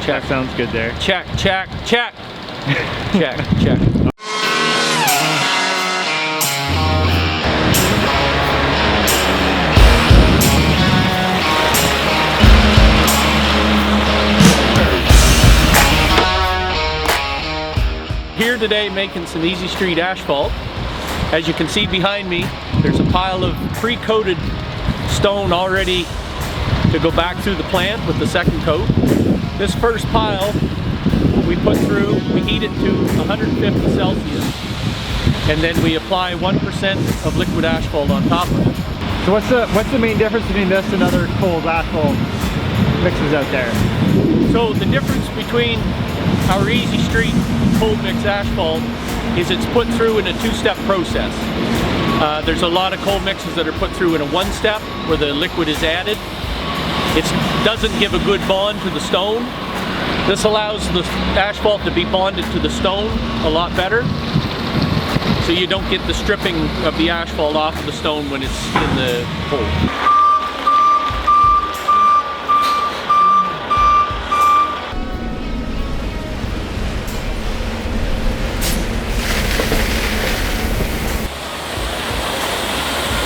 Check. That sounds good there. Check, check, check. Check, check. Here today making some Easy Street asphalt. As you can see behind me, there's a pile of pre-coated stone already to go back through the plant with the second coat. This first pile we put through, we heat it to 150 Celsius, and then we apply 1% of liquid asphalt on top of it. So what's the main difference between this and other cold asphalt mixes out there? So the difference between our Easy Street cold mix asphalt is it's put through in a two-step process. There's a lot of cold mixes that are put through in a one-step where the liquid is added. It doesn't give a good bond to the stone. This allows the asphalt to be bonded to the stone a lot better, so you don't get the stripping of the asphalt off of the stone when it's in the cold.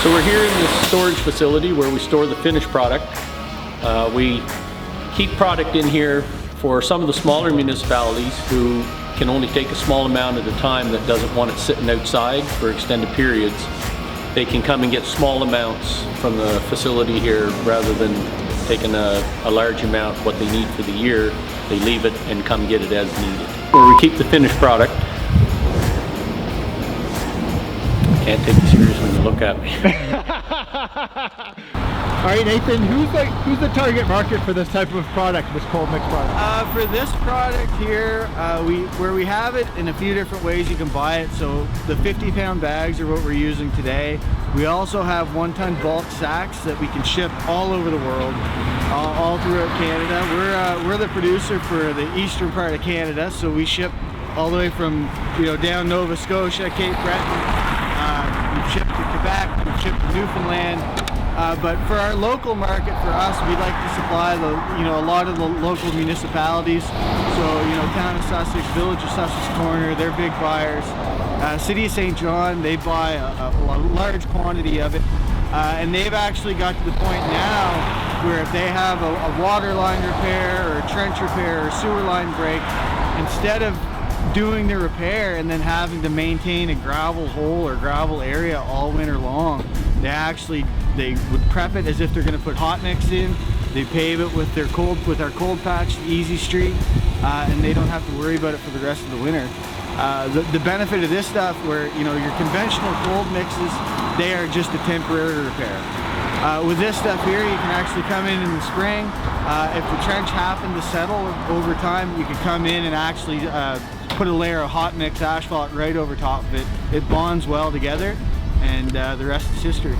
So we're here in this storage facility where we store the finished product. We keep product in here for some of the smaller municipalities who can only take a small amount at a time, that doesn't want it sitting outside for extended periods. They can come and get small amounts from the facility here rather than taking a large amount, what they need for the year. They leave it and come get it as needed. Where we keep the finished product. Can't take you serious when you look at me. All right, Nathan, who's the target market for this type of product, this cold mix product? For this product here, where we have it in a few different ways you can buy it. So the 50-pound bags are what we're using today. We also have 1-ton bulk sacks that we can ship all over the world, all throughout Canada. We're the producer for the eastern part of Canada, so we ship all the way from down Nova Scotia, Cape Breton. We've shipped to Quebec, we've shipped to Newfoundland, but for our local market, for us, we'd like to supply a lot of the local municipalities. So Town of Sussex, Village of Sussex Corner, they're big buyers. City of St. John, they buy a large quantity of it, and they've actually got to the point now where if they have a water line repair or a trench repair or a sewer line break, instead of doing the repair and then having to maintain a gravel hole or gravel area all winter long, they would prep it as if they're going to put hot mix in. They pave it with our cold patch, Easy Street, and they don't have to worry about it for the rest of the winter. The benefit of this stuff, where your conventional cold mixes, they are just a temporary repair. With this stuff here, you can actually come in the spring. If the trench happened to settle over time, you could come in and actually put a layer of hot mix asphalt right over top of it. It bonds well together, and the rest is history.